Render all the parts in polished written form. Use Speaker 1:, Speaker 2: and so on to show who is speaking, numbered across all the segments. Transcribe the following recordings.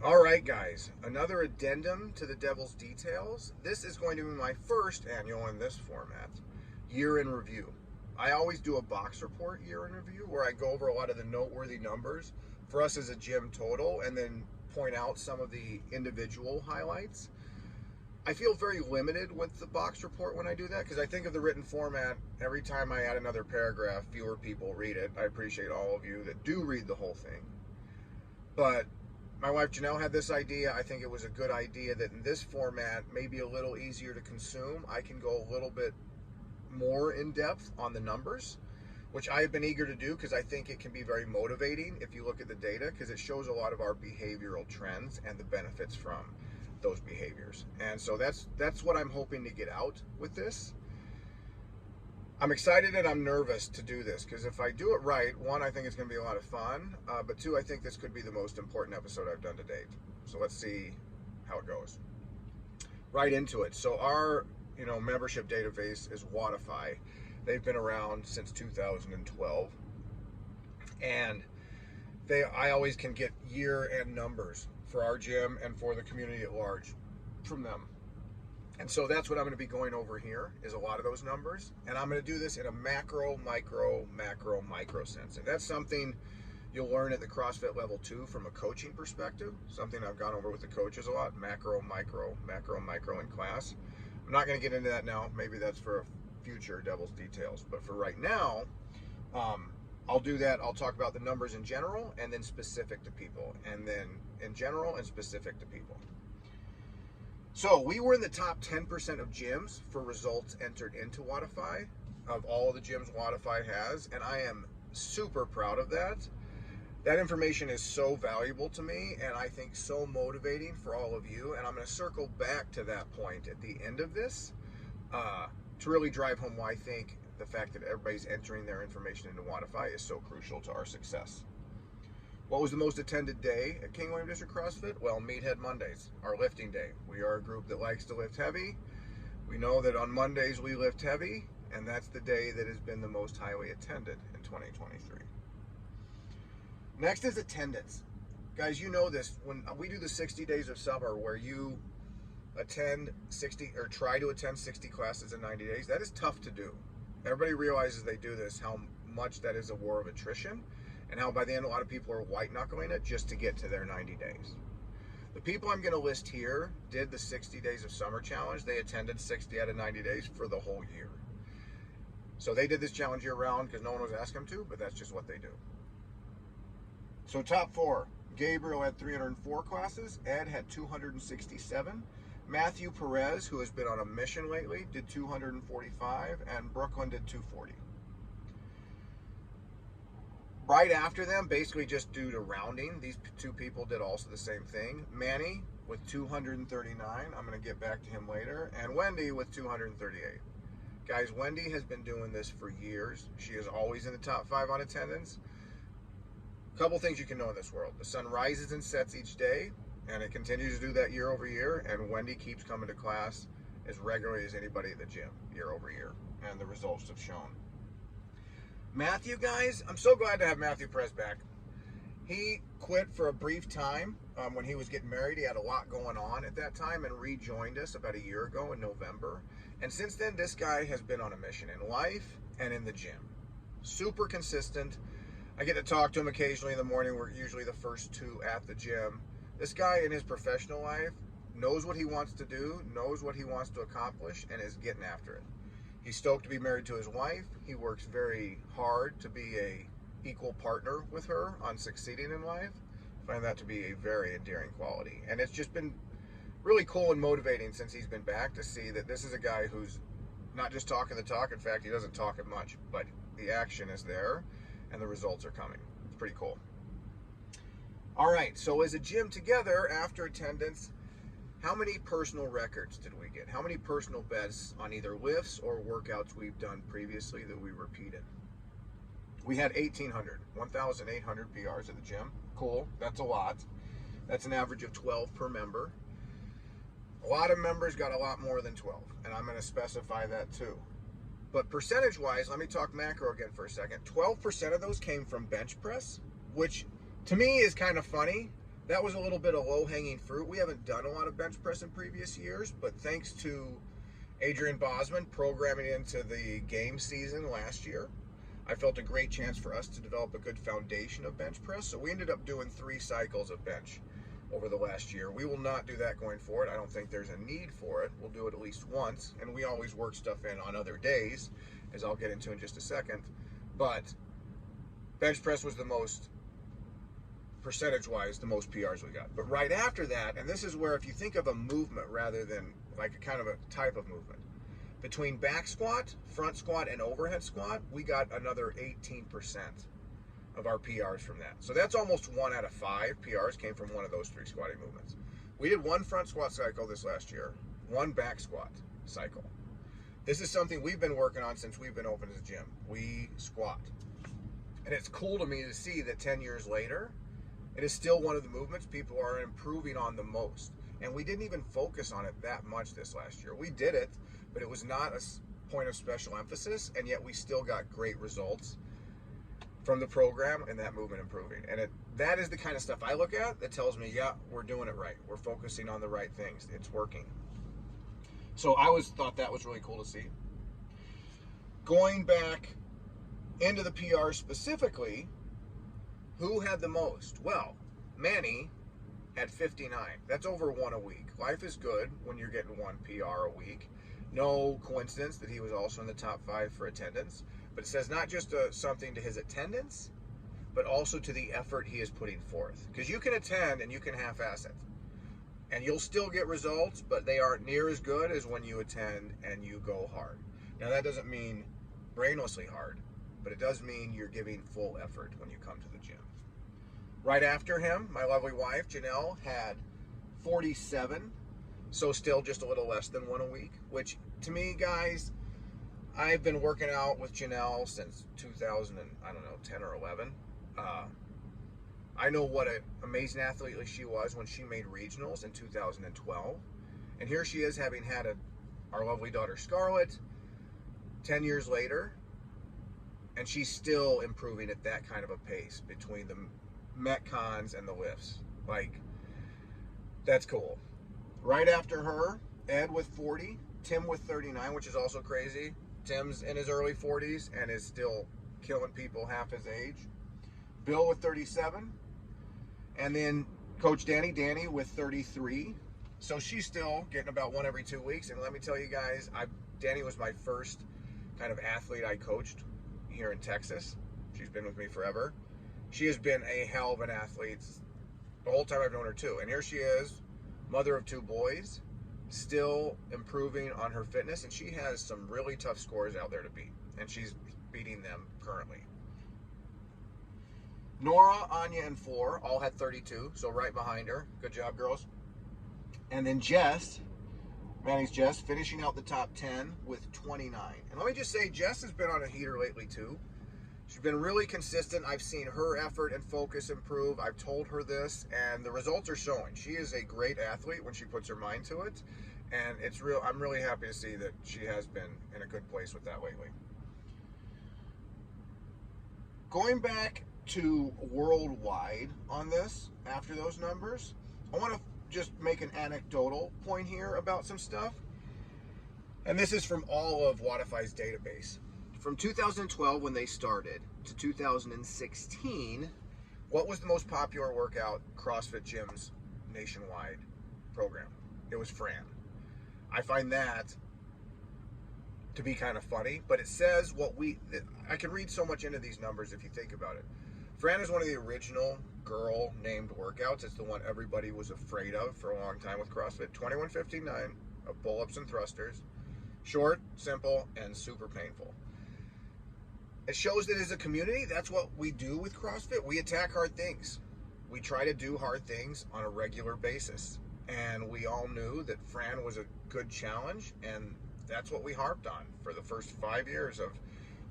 Speaker 1: All right, guys, another addendum to the Devil's Details. This is going to be my first annual in this format, year in review. I always do a box report year in review where I go over a lot of the noteworthy numbers for us as a gym total and then point out some of the individual highlights. I feel very limited with the box report when I do that because I think of the written format, every time I add another paragraph, fewer people read it. I appreciate all of you that do read the whole thing. But my wife Janelle had this idea. I think it was a good idea that in this format, maybe a little easier to consume, I can go a little bit more in depth on the numbers, which I have been eager to do because I think it can be very motivating if you look at the data, because it shows a lot of our behavioral trends and the benefits from those behaviors. And so that's what I'm hoping to get out with this. I'm excited and I'm nervous to do this because if I do it right, one, I think it's going to be a lot of fun, but two, I think this could be the most important episode I've done to date. So let's see how it goes. Right into it. So our membership database is Wodify. They've been around since 2012, and I always can get year and numbers for our gym and for the community at large from them. And so that's what I'm going to be going over here, is a lot of those numbers. And I'm going to do this in a macro, micro, micro sense. And that's something you'll learn at the CrossFit level 2 from a coaching perspective, something I've gone over with the coaches a lot, macro, micro in class. I'm not going to get into that now. Maybe that's for a future Devil's Details. But for right now, I'll do that. I'll talk about the numbers in general and then specific to people. And then in general and specific to people. So we were in the top 10% of gyms for results entered into Wodify, of all the gyms Wodify has, and I am super proud of that. That information is so valuable to me, and I think so motivating for all of you, and I'm going to circle back to that point at the end of this to really drive home why I think the fact that everybody's entering their information into Wodify is so crucial to our success. What was the most attended day at King William District CrossFit? Well, Meathead Mondays, our lifting day. We are a group that likes to lift heavy. We know that on Mondays we lift heavy, and that's the day that has been the most highly attended in 2023. Next is attendance. Guys, you know this. When we do the 60 days of summer where you attend 60 or try to attend 60 classes in 90 days, that is tough to do. Everybody realizes they do this, how much that is a war of attrition, and how by the end a lot of people are white-knuckling it just to get to their 90 days. The people I'm going to list here did the 60 days of summer challenge. They attended 60 out of 90 days for the whole year. So they did this challenge year-round because no one was asking them to, but that's just what they do. So top 4. Gabriel had 304 classes. Ed had 267. Matthew Perez, who has been on a mission lately, did 245. And Brooklyn did 240. Right after them, basically just due to rounding, these two people did also the same thing. Manny with 239. I'm going to get back to him later. And Wendy with 238. Guys, Wendy has been doing this for years. She is always in the top 5 on attendance. A couple things you can know in this world. The sun rises and sets each day, and it continues to do that year over year. And Wendy keeps coming to class as regularly as anybody at the gym year over year. And the results have shown. Matthew, guys, I'm so glad to have Matthew Perez back. He quit for a brief time when he was getting married. He had a lot going on at that time and rejoined us about a year ago in November. And since then, this guy has been on a mission in life and in the gym. Super consistent. I get to talk to him occasionally in the morning. We're usually the first 2 at the gym. This guy in his professional life knows what he wants to do, knows what he wants to accomplish, and is getting after it. He's stoked to be married to his wife. He works very hard to be a equal partner with her on succeeding in life. I find that to be a very endearing quality. And it's just been really cool and motivating since he's been back to see that this is a guy who's not just talking the talk. In fact, he doesn't talk it much, but the action is there and the results are coming. It's pretty cool. All right, so as a gym together after attendance, how many personal records did we get? How many personal bests on either lifts or workouts we've done previously that we repeated? We had 1,800 PRs at the gym. Cool, that's a lot. That's an average of 12 per member. A lot of members got a lot more than 12, and I'm going to specify that too. But percentage-wise, let me talk macro again for a second. 12% of those came from bench press, which to me is kind of funny. that was a little bit of low-hanging fruit. We haven't done a lot of bench press in previous years, but thanks to Adrian Bosman programming into the game season last year, I felt a great chance for us to develop a good foundation of bench press. So we ended up doing 3 cycles of bench over the last year. We will not do that going forward. I don't think there's a need for it. We'll do it at least once, and we always work stuff in on other days, as I'll get into in just a second. But bench press was the most, percentage-wise, the most PRs we got. But right after that, and this is where if you think of a movement rather than like a kind of a type of movement, between back squat, front squat, and overhead squat, we got another 18% of our PRs from that. So that's almost 1 out of 5 PRs came from one of those 3 squatting movements. We did 1 front squat cycle this last year, 1 back squat cycle. This is something we've been working on since we've been open as a gym. We squat. And it's cool to me to see that 10 years later, it is still one of the movements people are improving on the most. And we didn't even focus on it that much this last year. We did it, but it was not a point of special emphasis, and yet we still got great results from the program and that movement improving. And that is the kind of stuff I look at that tells me, yeah, we're doing it right. We're focusing on the right things. It's working. So I always thought that was really cool to see. Going back into the PR specifically, who had the most? Well, Manny had 59. That's over 1 a week. Life is good when you're getting 1 PR a week. No coincidence that he was also in the top 5 for attendance, but it says not just something to his attendance, but also to the effort he is putting forth. Because you can attend and you can half-ass it, and you'll still get results, but they aren't near as good as when you attend and you go hard. Now that doesn't mean brainlessly hard, but it does mean you're giving full effort when you come to the gym. Right after him, my lovely wife, Janelle, had 47. So still just a little less than 1 a week, which to me, guys, I've been working out with Janelle since 2010 or 11. I know what an amazing athlete she was when she made regionals in 2012. And here she is, having had our lovely daughter Scarlett 10 years later, and she's still improving at that kind of a pace between the Metcons and the lifts. Like, that's cool. Right after her, Ed with 40, Tim with 39, which is also crazy. Tim's in his early 40s and is still killing people half his age. Bill with 37, and then Coach Danny with 33. So she's still getting about 1 every 2 weeks. And let me tell you guys, Danny was my first kind of athlete I coached here in Texas. She's been with me forever. She has been a hell of an athlete the whole time I've known her too. And here she is, mother of 2 boys, still improving on her fitness, and she has some really tough scores out there to beat, and she's beating them currently. Nora, Anya, and Floor all had 32, so right behind her. Good job, girls. And then Jess, Manny's Jess, finishing out the top 10 with 29. And let me just say, Jess has been on a heater lately too. She's been really consistent. I've seen her effort and focus improve. I've told her this, and the results are showing. She is a great athlete when she puts her mind to it, and it's real. I'm really happy to see that she has been in a good place with that lately. Going back to worldwide on this, after those numbers, I want to just make an anecdotal point here about some stuff. And this is from all of Wodify's database. From 2012, when they started, to 2016, what was the most popular workout CrossFit gyms nationwide program? It was Fran. I find that to be kind of funny, but it says I can read so much into these numbers if you think about it. Fran is one of the original girl named workouts. It's the one everybody was afraid of for a long time with CrossFit. 21:59 of pull-ups and thrusters. Short, simple, and super painful. It shows that as a community, that's what we do with CrossFit. We attack hard things. We try to do hard things on a regular basis. And we all knew that Fran was a good challenge, and that's what we harped on for the first 5 years of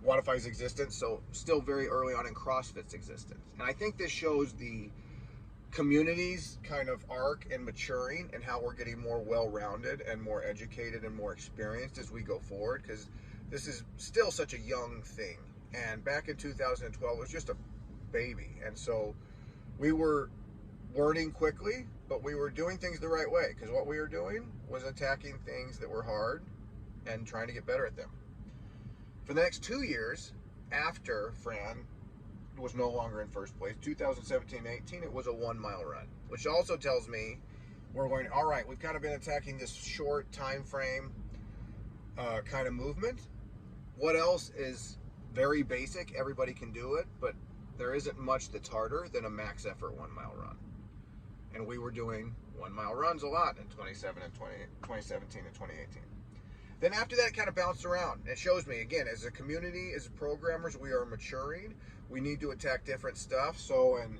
Speaker 1: Wodify's existence, so still very early on in CrossFit's existence. And I think this shows the community's kind of arc and maturing, and how we're getting more well-rounded and more educated and more experienced as we go forward, because this is still such a young thing. And back in 2012, it was just a baby. And so we were learning quickly, but we were doing things the right way, because what we were doing was attacking things that were hard and trying to get better at them. For the next 2 years, after Fran was no longer in first place, 2017-18, it was a 1 mile run, which also tells me we're going, all right, we've kind of been attacking this short time frame kind of movement. What else is very basic? Everybody can do it, but there isn't much that's harder than a max effort 1 mile run. And we were doing 1 mile runs a lot in 2017 and 2018. Then after that, it kind of bounced around. It shows me, again, as a community, as programmers, we are maturing. We need to attack different stuff. So, and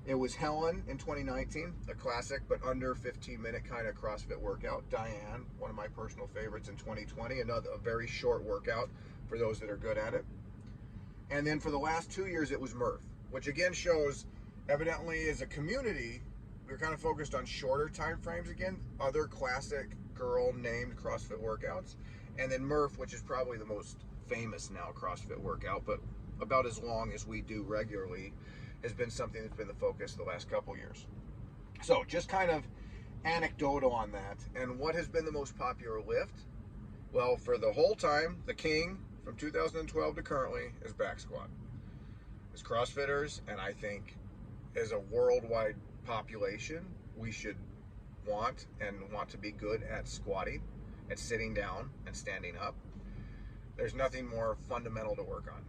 Speaker 1: it was Helen in 2019, a classic, but under 15-minute kind of CrossFit workout. Diane, one of my personal favorites in 2020, a very short workout for those that are good at it. And then for the last 2 years, it was Murph, which again shows, evidently, as a community, we're kind of focused on shorter time frames again, other classic girl named CrossFit workouts, and then Murph, which is probably the most famous now CrossFit workout, but about as long as we do regularly, has been something that's been the focus the last couple years. So just kind of anecdotal on that. And what has been the most popular lift? Well, for the whole time, the king from 2012 to currently is back squat. As CrossFitters, and I think as a worldwide population, we should want to be good at squatting, at sitting down and standing up. There's nothing more fundamental to work on.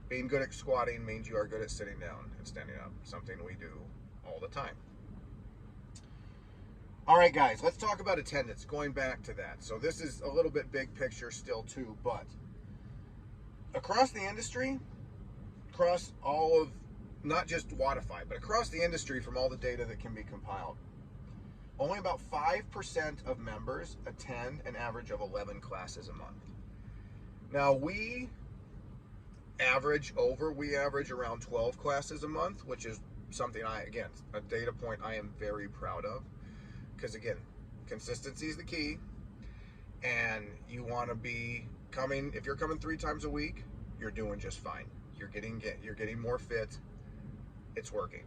Speaker 1: Being good at squatting means you are good at sitting down and standing up, something we do all the time. All right, guys, let's talk about attendance, going back to that. So this is a little bit big picture still too, but across the industry, across all of, not just wodify, but across the industry from all the data that can be compiled, only about 5% of members attend an average of 11 classes a month. Now we average around 12 classes a month, which is something again, a data point I am very proud of, because again, consistency is the key, and you want to be coming, if you're coming 3 times a week, you're doing just fine. You're getting more fit. It's working.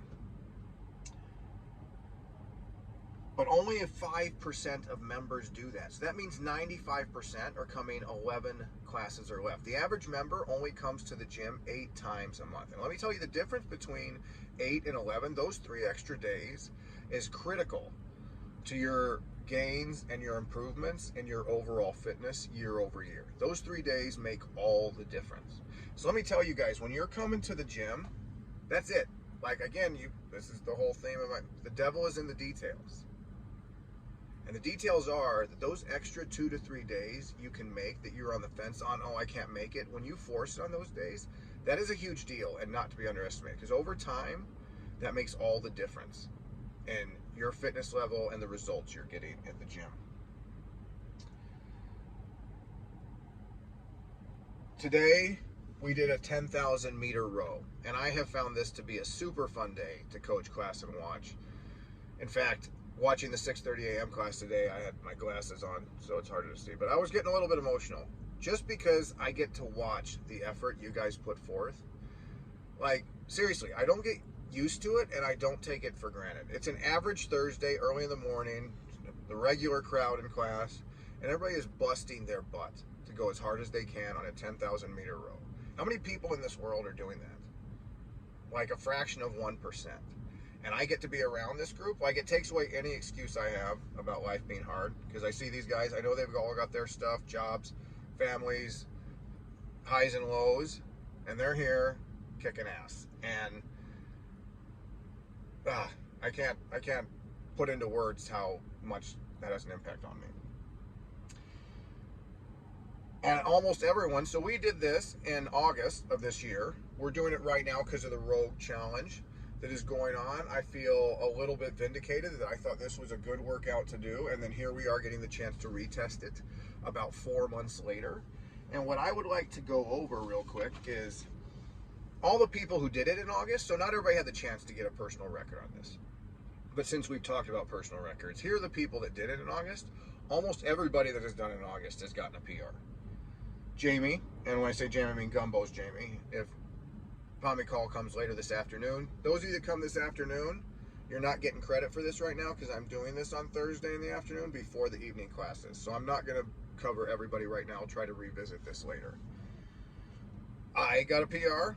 Speaker 1: But only if 5% of members do that. So that means 95% are coming 11 classes or less. The average member only comes to the gym 8 times a month. And let me tell you, the difference between 8 and 11, those 3 extra days, is critical to your gains and your improvements and your overall fitness year over year. Those 3 days make all the difference. So let me tell you guys, when you're coming to the gym, that's it. Like again, this is the whole theme of the devil is in the details. And the details are that those extra 2 to 3 days you can make that you're on the fence on, oh, I can't make it. When you force it on those days, that is a huge deal and not to be underestimated, because over time, that makes all the difference in your fitness level and the results you're getting at the gym. Today, we did a 10,000 meter row, and I have found this to be a super fun day to coach class and watch. In fact, watching the 6:30 a.m. class today, I had my glasses on, so it's harder to see, but I was getting a little bit emotional just because I get to watch the effort you guys put forth. Like, seriously, I don't get used to it, and I don't take it for granted. It's an average Thursday, early in the morning, the regular crowd in class, and everybody is busting their butt to go as hard as they can on a 10,000 meter row. How many people in this world are doing that? Like a fraction of 1%. And I get to be around this group. Like, it takes away any excuse I have about life being hard, because I see these guys, I know they've all got their stuff, jobs, families, highs and lows, and they're here kicking ass. And I can't put into words how much that has an impact on me. And almost everyone, so we did this in August of this year. We're doing it right now because of the Row challenge that is going on. I feel a little bit vindicated that I thought this was a good workout to do, and then here we are getting the chance to retest it about 4 months later. And what I would like to go over real quick is all the people who did it in August. So not everybody had the chance to get a personal record on this, but since we've talked about personal records, here are the people that did it in August. Almost everybody that has done it in August has gotten a PR. Jamie, and when I say Jamie, I mean Gumbo's Jamie. If Pommy Call comes later this afternoon, those of you that come this afternoon, You're not getting credit for this right now because I'm doing this on Thursday in the afternoon before the evening classes. So I'm not going to cover everybody right now. I'll try to revisit this later. I got a PR.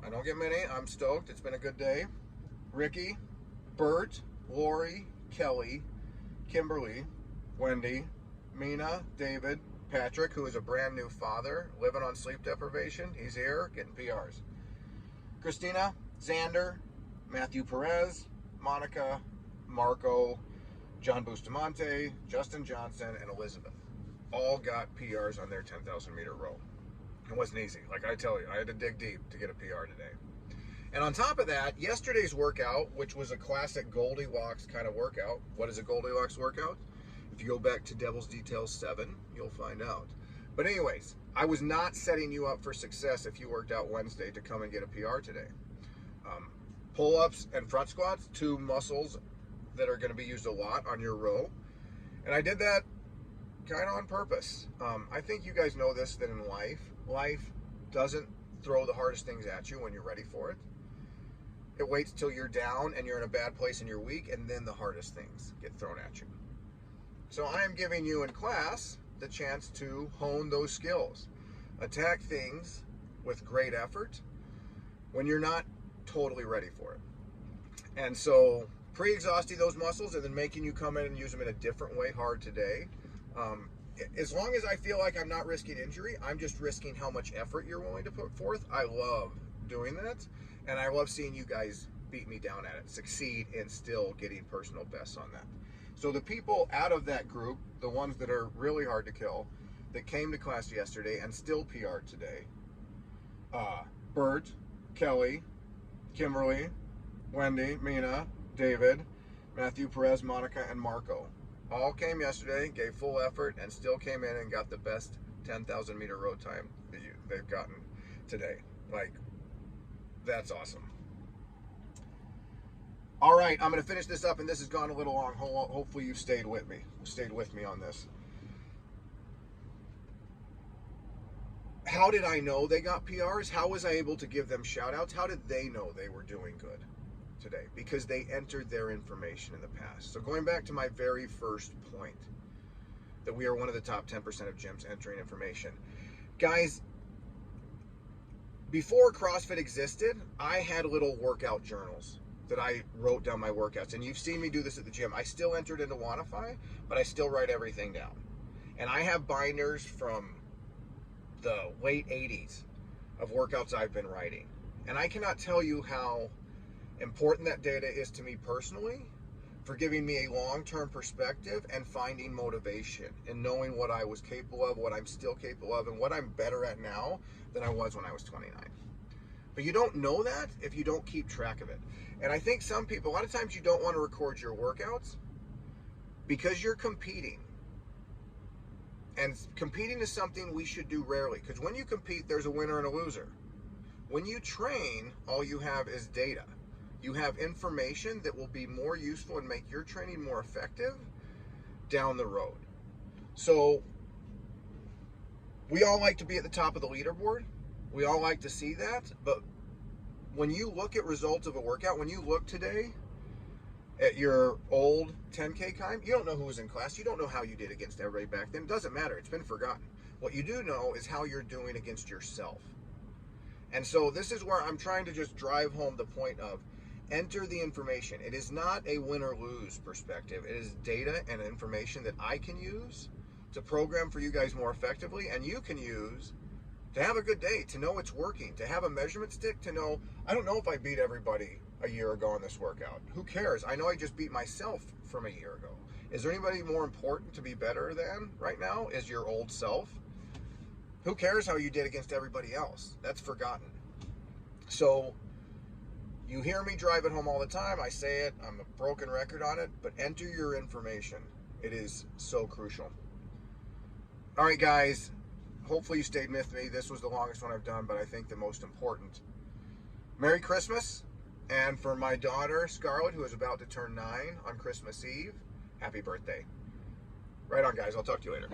Speaker 1: I don't get many. I'm stoked. It's been a good day. Ricky, Bert, Lori, Kelly, Kimberly, Wendy, Mina, David, Patrick, who is a brand new father, living on sleep deprivation. He's here, getting PRs. Christina, Xander, Matthew Perez, Monica, Marco, John Bustamante, Justin Johnson, and Elizabeth. All got PRs on their 10,000 meter row. It wasn't easy. Like I tell you, I had to dig deep to get a PR today. And on top of that, yesterday's workout, which was a classic Goldilocks kind of workout. What is a Goldilocks workout? If you go back to Devil's Details 7, you'll find out. But anyways, I was not setting you up for success if you worked out Wednesday to come and get a PR today. Pull-ups and front squats, two muscles that are going to be used a lot on your row. And I did that kind of on purpose. I think you guys know this, that in life doesn't throw the hardest things at you when you're ready for it. It waits till you're down and you're in a bad place and you're weak, and then the hardest things get thrown at you. So I am giving you in class the chance to hone those skills. Attack things with great effort when you're not totally ready for it. And so pre-exhausting those muscles and then making you come in and use them in a different way hard today. As long as I feel like I'm not risking injury, I'm just risking how much effort you're willing to put forth. I love doing that, and I love seeing you guys beat me down at it, succeed, and still getting personal bests on that. So the people out of that group, the ones that are really hard to kill, that came to class yesterday and still PR'd today, Bert, Kelly, Kimberly, Wendy, Mina, David, Matthew Perez, Monica, and Marco. All came yesterday, gave full effort, and still came in and got the best 10,000 meter road time that they've gotten today. Like, that's awesome. All right, I'm going to finish this up, and this has gone a little long. Hopefully you stayed with me on this. How did I know they got PRs? How was I able to give them shout outs? How did they know they were doing good today? Because they entered their information in the past. So going back to my very first point, that we are one of the top 10% of gyms entering information. Guys, before CrossFit existed, I had little workout journals that I wrote down my workouts. And you've seen me do this at the gym. I still entered into Wodify, but I still write everything down. And I have binders from the late 80s of workouts I've been writing. And I cannot tell you how important that data is to me personally for giving me a long-term perspective and finding motivation and knowing what I was capable of, what I'm still capable of, and what I'm better at now than I was when I was 29. But you don't know that if you don't keep track of it. And I think some people, a lot of times you don't want to record your workouts because you're competing. And competing is something we should do rarely, because when you compete, there's a winner and a loser. When you train, all you have is data. You have information that will be more useful and make your training more effective down the road. So we all like to be at the top of the leaderboard. We all like to see that. But when you look at results of a workout, when you look today at your old 10K time, you don't know who was in class. You don't know how you did against everybody back then. It doesn't matter. It's been forgotten. What you do know is how you're doing against yourself. And so this is where I'm trying to just drive home the point of enter the information. It is not a win or lose perspective. It is data and information that I can use to program for you guys more effectively, and you can use to have a good day, to know it's working, to have a measurement stick, to know, I don't know if I beat everybody a year ago on this workout. Who cares? I know I just beat myself from a year ago. Is there anybody more important to be better than right now? Is your old self? Who cares how you did against everybody else? That's forgotten. So you hear me drive it home all the time. I say it. I'm a broken record on it. But enter your information. It is so crucial. All right, guys. Hopefully you stayed with me. This was the longest one I've done, but I think the most important. Merry Christmas. And for my daughter, Scarlett, who is about to turn 9 on Christmas Eve, happy birthday. Right on, guys. I'll talk to you later.